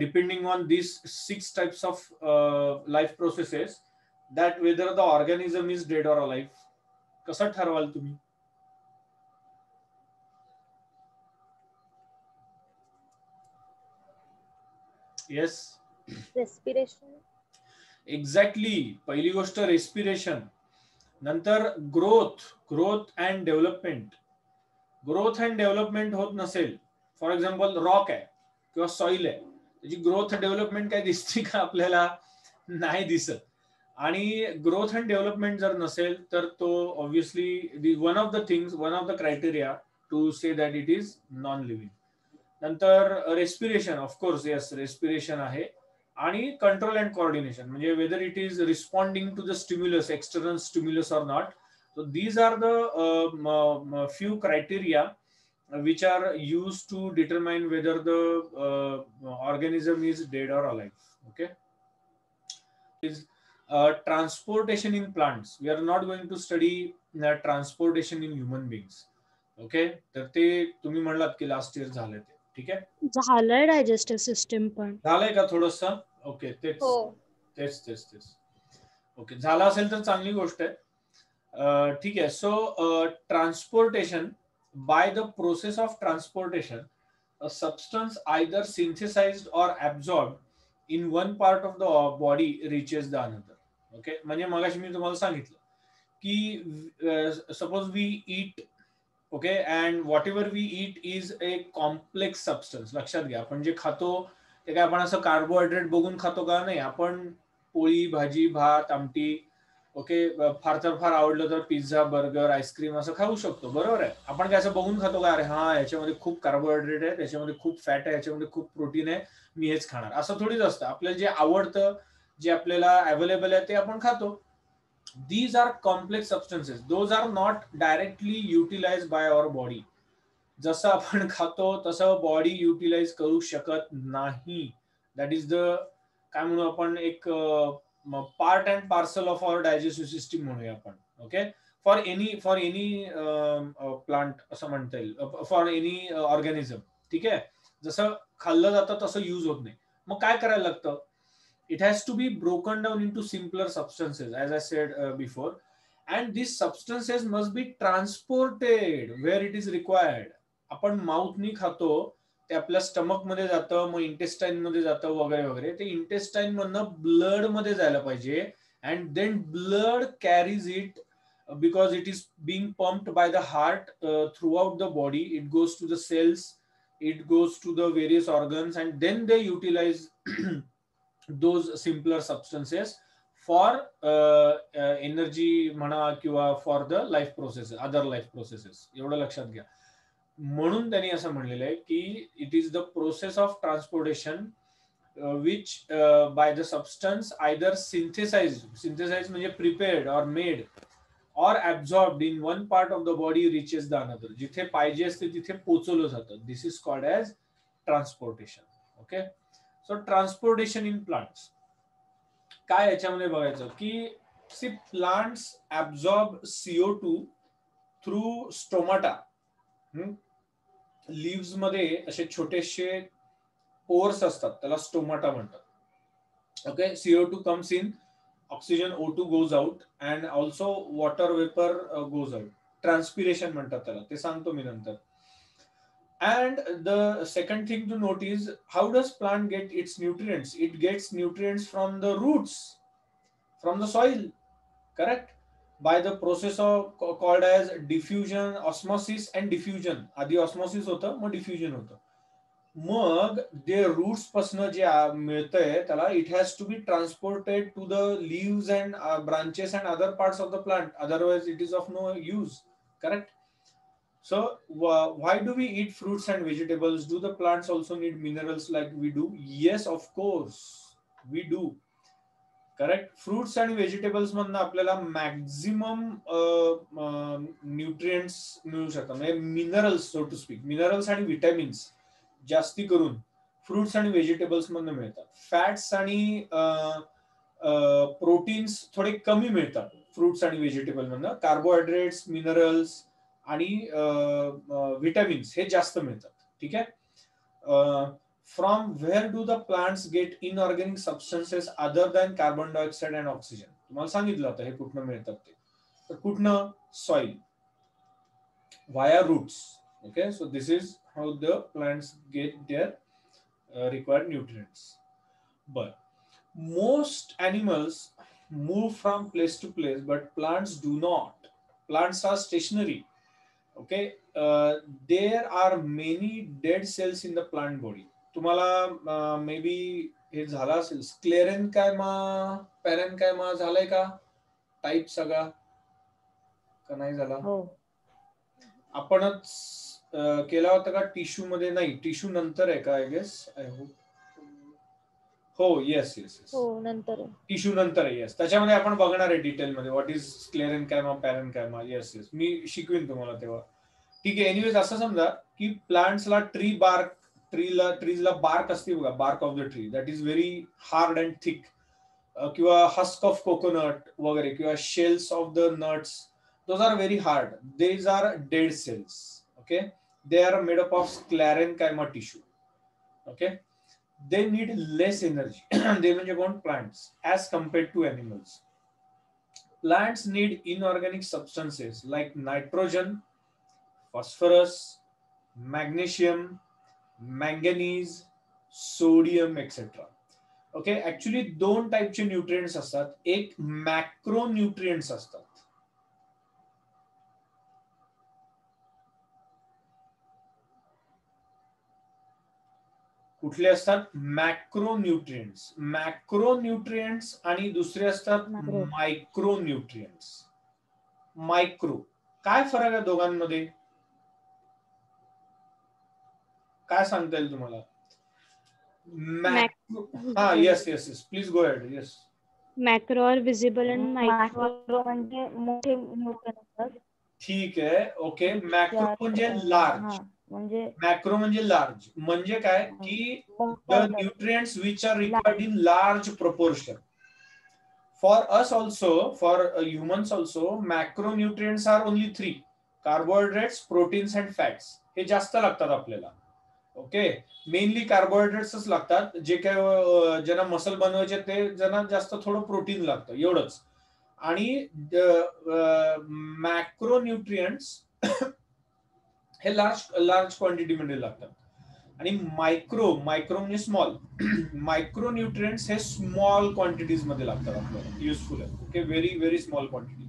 depending on these 6 types of life processes, that whether the organism is dead or alive? कसं ठरवाल तुम्ही? Yes, respiration. Exactly. पहिली गोष्ट respiration, नंतर growth and development. Growth and development होत नसेल, for example rock आहे किंवा soil आहे, त्याची ग्रोथ डेव्हलपमेंट काय दिसते का आपल्याला? नाही दिसत. आणि ग्रोथ अँड डेव्हलपमेंट जर नसेल तर तो obviously one of the criteria to say that it is non living. नंतर रेस्पिरेशन, ऑफकोर्स येस रेस्पिरेशन आहे, आणि कंट्रोल अँड कोऑर्डिनेशन म्हणजे whether it is responding to the stimulus, external stimulus or not. So these are the few criteria which are used to determine whether the organism is dead or alive. Okay, is transportation in plants. We are not going to study transportation in human beings. Okay, तर ते तुम्ही म्हणलात की last year झाले ते, ठीक आहे, झालंय डायजेस्टिव्ह सिस्टीम पण झालंय का थोडस? ओके, तेच. ओके, झालं असेल तर चांगली गोष्ट आहे. ठीक आहे. So transportation, by the process of transportation a substance either synthesized or absorbed in one part of the body reaches the another. Okay, म्हणजे मगाशी मी तुम्हाला सांगितलं की suppose we eat, okay, and whatever we eat is a complex substance. लक्षात घ्या, आपण जे खातो ते काय आपण असं कार्बोहायड्रेट बघून खातो का? नाही, आपण पोळी भाजी भात आमटी, ओके, फार तर फार आवडलं तर पिझ्झा बर्गर आईस्क्रीम असं खाऊ शकतो, बरोबर आहे. आपण काय असं बघून खातो का? अरे हा, याच्यामध्ये खूप कार्बोहायड्रेट आहे, त्याच्यामध्ये खूप फॅट आहे, याच्यामध्ये खूप प्रोटीन आहे, मी हेच खाणार, असं थोडीच असतं. आपल्याला जे आवडतं, जे आपल्याला अवेलेबल आहे ते आपण खातो. These are complex substances. Those are not directly utilized by our body. जसं आपण खातो तसं बॉडी युटिलाइज करू शकत नाही. दॅट इज द, काय म्हणू आपण, एक part and parcel of our digestive system म्हणूया आपण. ओके, फॉर एनी प्लांट असं म्हणता येईल, फॉर एनी ऑर्गॅनिझम. ठीक आहे, जसं खाल्लं जातं तसं यूज होत नाही. मग काय करायला लागतं? It has to be broken down into simpler substances, as I said before, and these substances must be transported where it is required. आपण माउथनी खातो ते आपल्या स्टमक मध्ये जातं, मग इंटेस्टाईन मध्ये जातं वगैरे वगैरे. ते इंटेस्टाईन मधनं ब्लड मध्ये जायला पाहिजे, and then blood carries it because it is being pumped by the heart throughout the body. It goes to the cells, it goes to the various organs, and then they utilize those simpler substances for energy म्हणा किंवा for the life processes, other life processes. एवढं लक्षात घ्या. म्हणून त्यांनी असं म्हणलेलं आहे की it is the process of transportation which by the substance either synthesized म्हणजे prepared or made or absorbed in one part of the body reaches the another. जिथे पाहिजे असते तिथे पोहोचवलं जातं. This is called as transportation. Okay, so transportation in plants. काय याच्यामध्ये बघायचं की see plants absorb CO2 through stomata. Leaves मध्ये असे छोटेसे पोर्स असतात, त्याला स्टोमाटा म्हणतात. Okay, CO2 comes in, oxygen O2 goes out, and also water vapor goes out. Transpiration म्हणतात त्याला, ते सांगतो मी नंतर. And the second thing to note is how does plant get its nutrients? It gets nutrients from the roots, from the soil, correct? By the process of called as diffusion, osmosis and diffusion. आधी osmosis होतं, मग diffusion होतं. मग ते roots पासून जे मिळतंय त्याला it has to be transported to the leaves and branches and other parts of the plant, otherwise it is of no use, correct? So why do we eat fruits and vegetables? Do the plants also need minerals like we do? Yes, of course we do, correct. Fruits आणि vegetables मधनं आपल्याला maximum nutrients मिळू शकतात, म्हणजे minerals, so to speak. Minerals आणि vitamins जास्ती करून fruits आणि व्हेजिटेबल्स मधून मिळतात. फॅट्स आणि प्रोटीन्स थोडे कमी मिळतात फ्रुट्स आणि व्हेजिटेबल मधून. कार्बोहायड्रेट्स, मिनरल्स आणि विटॅमिन्स हे जास्त मिळतात. ठीक आहे. From where do the plants get inorganic substances other than carbon dioxide and oxygen? तुम्हाला सांगितलं होतं हे कुठनं मिळतात ते. तर कुठनं? Soil, via roots. Okay, so this is how the plants get their required nutrients. But most animals move from place to place, but plants do not. Plants are stationary. Okay, there are many dead cells in the plant body. तुम्हाला maybe हे झालं असेल, स्क्लेरेन्कायमा, पॅरेन्कायमा झालंय का type सगळा का नाही झाला? हो, आपणच केला होता का टिश्यू मध्ये? नाही, टिश्यू नंतर आहे का? I guess, I hope. हो, येस येस येस, हो नंतर टिश्यू नंतर आहे. येस, त्याच्यामध्ये आपण बघणार आहे डिटेल मध्ये व्हॉट इज स्क्लेरेन्कायमा, पॅरेन्कायमा. येस येस, मी शिकवीन तुम्हाला तेव्हा. ठीक आहे. एनिवेज, असं समजा की प्लांट्सला ट्रीजला बार्क असते बघा, bark of the tree, that is very hard and thick. किंवा हस्क ऑफ कोकोनट वगैरे, किंवा shells of the nuts, those are very hard. These are dead cells. Okay, they are made up of sclerenchyma tissue. Okay, they need less energy. They म्हणजे कोण? Plants, as compared to animals. Plants need inorganic substances like nitrogen, phosphorus, magnesium, manganese, sodium, etc. Okay, actually दोन टाइपचे nutrients असतात. एक macro nutrients असतात. कुठले असतात? मॅक्रोन्यूट्रिएंट्स. मॅक्रोन्यूट्रिएंट्स आणि दुसरे असतात मायक्रोन्यूट्रिएंट्स. मायक्रो, काय फरक आहे दोघांमध्ये? काय सांगता येईल तुम्हाला? हा, yes yes yes, please go ahead. Yes, macro और विजिबल अँड मायक्रो म्हणजे मोठे न्यूट्रन असतात. ठीक आहे. ओके, मॅक्रो म्हणजे लार्ज, म्हणजे मॅक्रो म्हणजे लार्ज. म्हणजे काय की the nutrients which are required in large proportion. For us also, for humans also, macronutrients are only 3: carbohydrates, proteins and fats. हे जास्त लागतात आपल्याला. ओके, मेनली कार्बोहायड्रेट्सच लागतात. जे काय ज्यांना मसल बनवायचे ते ज्यांना जास्त थोडं प्रोटीन लागतं, एवढंच. आणि मॅक्रोन्यूट्रिएंट्स हे लार्ज क्वांटिटी मध्ये लागतात. आणि मायक्रो म्हणजे स्मॉल मायक्रो न्यूट्रिएंट्स हे स्मॉल क्वांटिटीज मध्ये लागतात आपल्याला, युजफुल आहे. Okay, very very small quantity,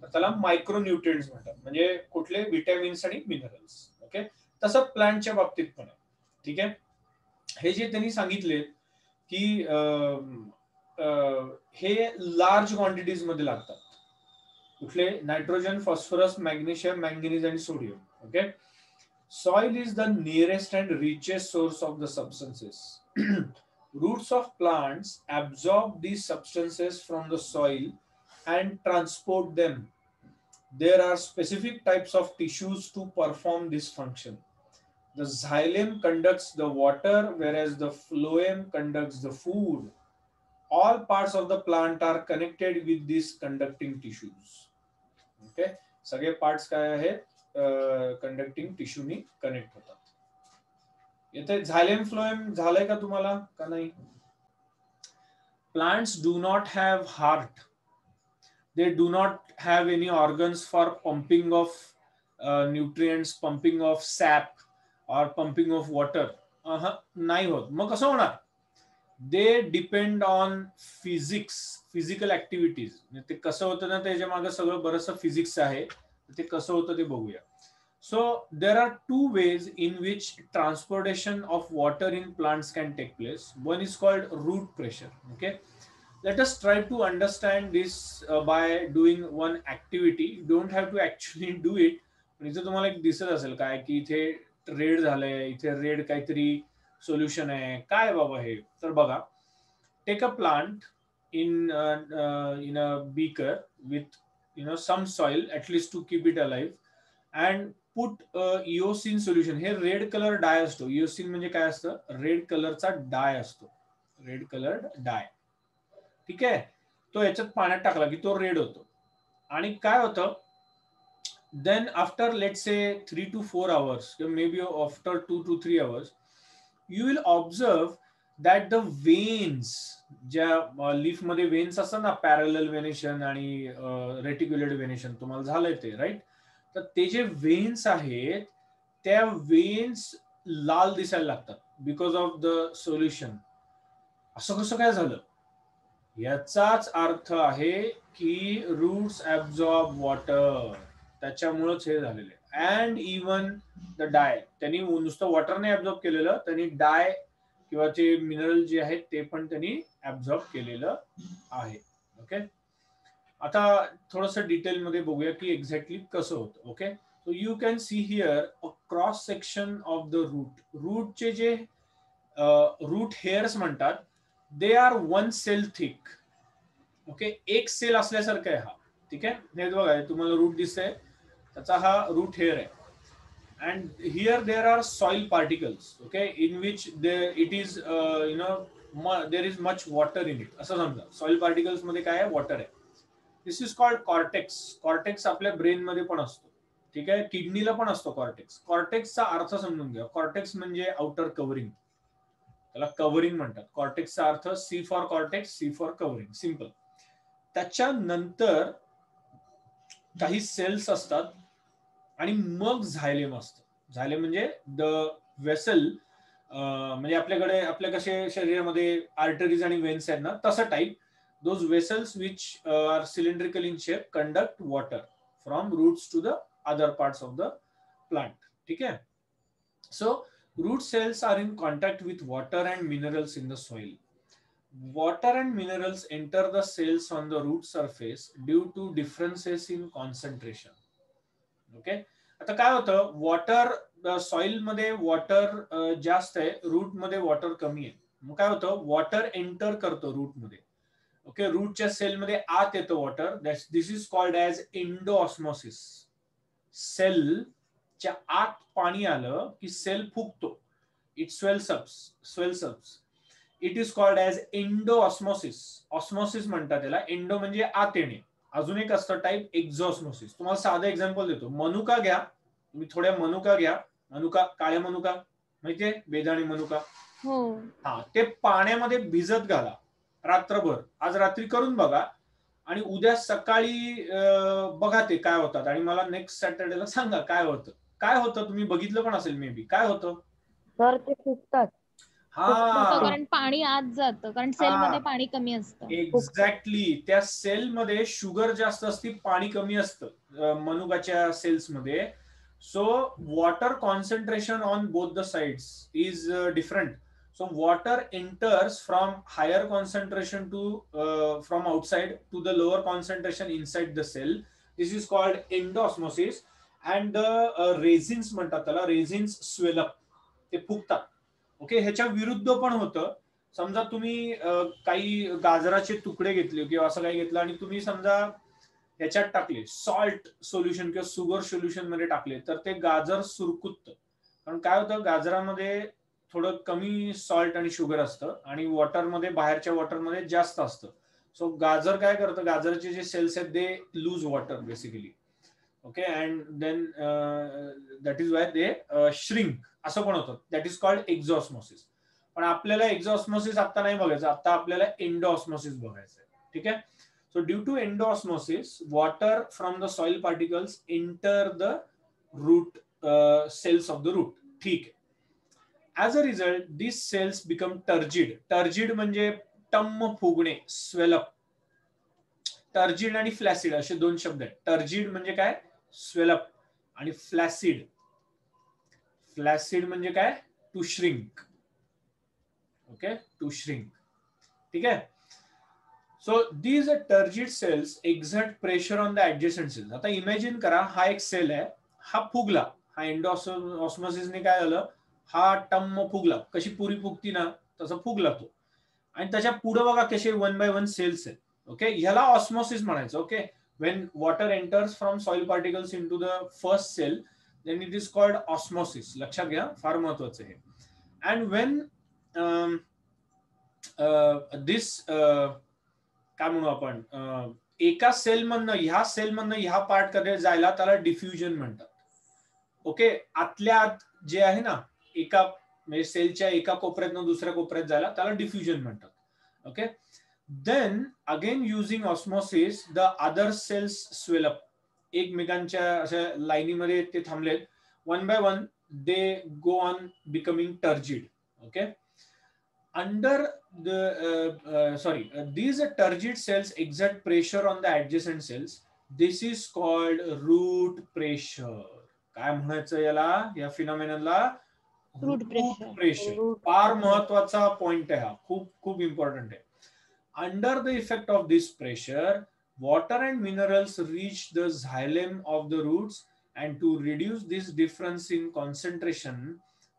तर त्याला मायक्रो न्यूट्रिएंट्स म्हणतात. म्हणजे कुठले विटॅमिन्स आणि मिनरल्स. ओके, तसं प्लांटच्या बाबतीत पण आहे. ठीक आहे, हे जे त्यांनी सांगितले की हे लार्ज क्वांटिटीज मध्ये लागतात. कुठले? नायट्रोजन, फॉस्फरस, मॅग्नेशियम, मॅंगनीज आणि sodium. Okay, soil is the nearest and richest source of the substances. Roots of plants absorb these substances from the soil and transport them. There are specific types of tissues to perform this function. The xylem conducts the water, whereas the phloem conducts the food. All parts of the plant are connected with these conducting tissues. Okay, सगळे parts काय आहेत? Conducting टिश्यूनी connect होतात. येथे झायलेम phloem झालंय का तुम्हाला का नाही? Plants do not have heart, they do not have any organs for pumping of nutrients, pumping of SAP और पंपिंग ऑफ वॉटर. नाही होत. मग कसं होणार? They depend on physical activities. ते कसं होतं ना, त्याच्या मागे सगळं बरंचसं फिजिक्स आहे. ते कसं होतं ते बघूया. So there are two ways in which transportation of water in plants can take place. One is called root pressure. Okay, let us try to understand this by doing one activity. You don't have to actually do it. पण इथे तुम्हाला एक दिसत असेल काय की इथे red झालंय, इथे रेड काहीतरी सोल्युशन आहे. काय बाबा हे? तर बघा, take a plant in a beaker with some soil, at least to keep it alive, and put eosine solution. हे रेड कलर डाय असतो. इओसिन म्हणजे काय असतं? रेड कलरचा डाय असतो, रेड कलर्ड डाय. ठीक आहे, तो याच्यात पाण्यात टाकला की तो रेड होतो. आणि काय होतं? Then after let's say 3 to 4 hours, maybe after 2 to 3 hours, you will observe that the veins, ज्या लीफ मध्ये वेन्स असतात ना, पॅरलल वेनेशन आणि रेटिक्युलेट वेनेशन, तुम्हाला झालंय ते राईट. तर ते जे वेन्स आहेत त्या वेन्स लाल दिसायला लागतात बिकॉज ऑफ द सोल्युशन. असं कसं काय झालं? याचाच अर्थ आहे की रूट्स ऍब्झॉर्ब वॉटर, त्याच्यामुळेच हे झालेलं आहे. अँड इवन द डाय, त्यांनी नुसतं वॉटरने ऍब्झॉर्ब केलेलं, त्यांनी डाय किंवा जे मिनरल जे आहेत ते पण त्यांनी ऍब्झॉर्ब केलेलं आहे. ओके, आता थोडंसं डिटेल मध्ये बघूया की एक्झॅक्टली कसं होतं. Okay, so you can see here a cross section of the root. रूटचे जे रूट हेअर्स म्हणतात, they are 1 cell thick. Okay, एक सेल असल्यासारखं आहे हा. ठीक आहे, हे बघा तुम्हाला रूट दिसतंय, त्याचा हा रूट हेअर आहे. and here there are soil particles, okay, in which it is there is much water in it. असं समजा soil particles मध्ये काय आहे? वॉटर आहे. दिस इज कॉल्ड कॉर्टेक्स. कॉर्टेक्स आपल्या ब्रेन मध्ये पण असतो. ठीक आहे, किडनीला पण असतो कॉर्टेक्स. कॉर्टेक्सचा अर्थ समजून घ्या. कॉर्टेक्स म्हणजे आउटर कव्हरिंग, त्याला कव्हरिंग म्हणतात. कॉर्टेक्सचा अर्थ C for cortex, C for covering, simple. त्याच्यानंतर काही सेल्स असतात आणि मग झायलेम असतं. झायलेम म्हणजे द वेसल, म्हणजे आपल्याकडे आपल्या कसे शरीरामध्ये आर्टरीज आणि वेन्स आहेत ना, तसं type. Those vessels which are cylindrical in shape conduct water from roots to the other parts of the plant. ठीक आहे, so root cells are in contact with water and minerals in the soil. Water and minerals enter the cells on the root surface due to differences in concentration. Okay, आता काय होतं? Water soil मध्ये water जास्त आहे, route मध्ये water कमी आहे. मग काय होतं? वॉटर एंटर करतो रूट मध्ये. ओके, रूटच्या सेल मध्ये आत येतं water. This is called as endosmosis. सेलच्या आत पाणी आलं की सेल फुगतो, it swells up. It is called as endosmosis. Osmosis म्हणतात त्याला. एंडो म्हणजे आत येणे. अजून एक असतं टाईप एक्झॉस्मोसिस. तुम्हाला साधं एक्झाम्पल देतो. मनुका घ्या, तुम्ही थोड्या मनुका घ्या. मनुका, काळ्या मनुका माहितीये, बेदाणी मनुका. हा, ते पाण्यामध्ये भिजत घाला रात्रभर. आज रात्री करून बघा आणि उद्या सकाळी बघा ते काय होतात, आणि मला नेक्स्ट सॅटर्डेला सांगा काय होतं. काय होतं तुम्ही बघितलं पण असेल मे बी. काय होतं? सर ते फुगतात. हा कारण पाणी आत जातं, कारण सेल मध्ये पाणी कमी असतं. एक्झॅक्टली. त्या सेल मध्ये शुगर जास्त असते, पाणी कमी असतं मनुकाच्या सेल्स मध्ये. So water concentration on both the sides is different. So water enters from higher concentration to from outside to the lower concentration inside the cell. This is called endosmosis. And the resins म्हणतात त्याला, resins swell up, ते फुगतात. Okay, ह्याच्या विरुद्ध पण होतं. समजा तुम्ही काही गाजराचे तुकडे घेतले किंवा असं काही घेतलं आणि तुम्ही समजा ह्याच्यात टाकले, सॉल्ट सोल्युशन किंवा शुगर सोल्युशन मध्ये टाकले, तर ते गाजर सुरकुततं. कारण काय होतं, गाजरामध्ये थोडं कमी सॉल्ट आणि शुगर असतं आणि वॉटरमध्ये, बाहेरच्या वॉटरमध्ये जास्त असतं. सो गाजर काय करतं, गाजराचे जे सेल्स आहेत they lose water basically. Okay, and then that is why they shrink, असं पण होतं. That is called exosmosis. पण आपल्याला एक्झॉस्मोसिस आता नाही बघायचं, आता आपल्याला एंडोऑस्मोसिस बघायचं आहे. ठीक आहे. So due to endosmosis, water from the soil particles enter the root cells of the root. ठीक आहे. As a result, these cells become turgid. Turgid म्हणजे टम्म फुगणे, swell up. टर्जिड आणि फ्लॅसिड असे दोन शब्द आहेत. टर्जिड म्हणजे काय, swell up, आणि फ्लॅसिड, फ्लॅसिड म्हणजे काय, to shrink. Okay, to shrink. ठीक आहे. So these turgid cells exert pressure on the adjacent cells. आता इमॅजिन करा, हा एक सेल आहे, हा फुगला, हा एंडोऑस्मोसिसने काय झालं, हा टम्म फुगला, कशी पुरी फुगती ना तसं फुगला तो. आणि त्याच्या पुढे बघा कसे 1 by 1 सेल्स आहेत. ओके, ह्याला ऑस्मोसिस म्हणायचं. Okay, when water enters from soil particles in to the first cell, then it is called osmosis. लक्षात घ्या, फार महत्वाचं आहे. अँड वेन दिस काय म्हणू आपण, एका सेलमधनं ह्या सेलमधनं ह्या पार्ट कडे जायला त्याला डिफ्युजन म्हणतात. ओके, आतल्या आत जे आहे ना, एका म्हणजे सेलच्या एका कोपऱ्यातनं दुसऱ्या कोपऱ्यात जायला त्याला डिफ्युजन म्हणतात. Okay, then again using osmosis the other cells swell up. एकमेकांच्या अशा लाईनीमध्ये ते थांबलेत, 1 by 1 they go on becoming turgid. Okay, under the these turgid cells exert pressure on the adjacent cells. This is called root pressure. काय म्हणायचं याला, या फिनॉमिननला, route pressure. फार महत्वाचा पॉइंट आहे हा, खूप खूप इम्पॉर्टंट आहे. Under the effect of this pressure, water and minerals reach the xylem of the roots, and to reduce this difference in concentration,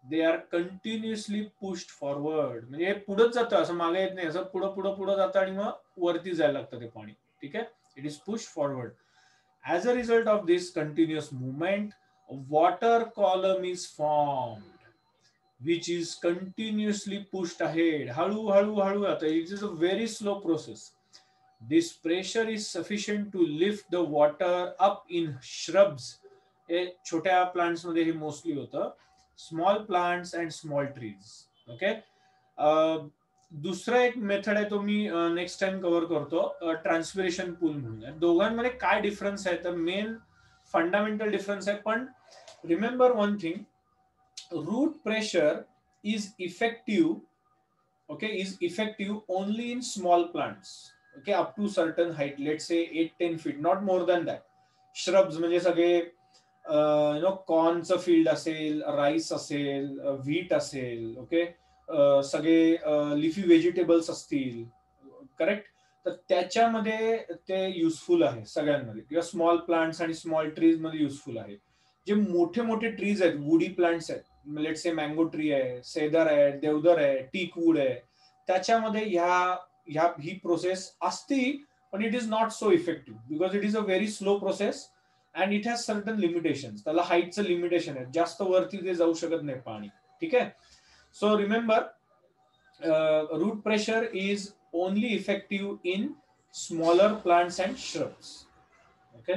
they are continuously pushed forward. म्हणजे पुढेच जातं, असं मागे येत नाही, असं पुढं पुढं पुढं जातं आणि मग वरती जायला लागतं ते पाणी. ठीक आहे, it is push forward. As a result of this continuous movement, a water column is formed, which is continuously pushed ahead. हळू हळू हळू आता, it is a very slow process. This pressure is sufficient to lift the water up in shrubs. हे छोट्या plants मध्ये हे mostly होतं, small plants and small trees. Okay, दुसरा एक मेथड आहे, तो मी नेक्स्ट टाइम कव्हर करतो, ट्रान्सपिरेशन पूल म्हणून. दोघांमध्ये काय डिफरन्स आहे, तर मेन फंडामेंटल डिफरन्स आहे. पण remember one thing, root pressure is effective, okay, is effective only in small plants. Okay, up to certain height, let's say 8-10 feet, not more than that. Shrubs म्हणजे सगळे कॉर्नचं field असेल, rice असेल, wheat असेल, okay, सगळे leafy vegetables असतील, correct, तर त्याच्यामध्ये ते युजफुल आहे सगळ्यांमध्ये. किंवा स्मॉल प्लांट्स आणि स्मॉल ट्रीज मध्ये युजफुल आहे. जे मोठे मोठे ट्रीज आहेत, वुडी प्लांट्स आहेत, लेट्स से मँगो ट्री आहे, सेदर आहे, देवदर आहे, टीक वूड आहे, त्याच्यामध्ये ही प्रोसेस असते, पण it is not so effective because it is a very slow process and it has certain limitations. त्याला हाईटचं लिमिटेशन आहे, जास्त वरती ते जाऊ शकत नाही पाणी. ठीक आहे. So remember, root pressure is only effective in smaller plants and shrubs. Okay.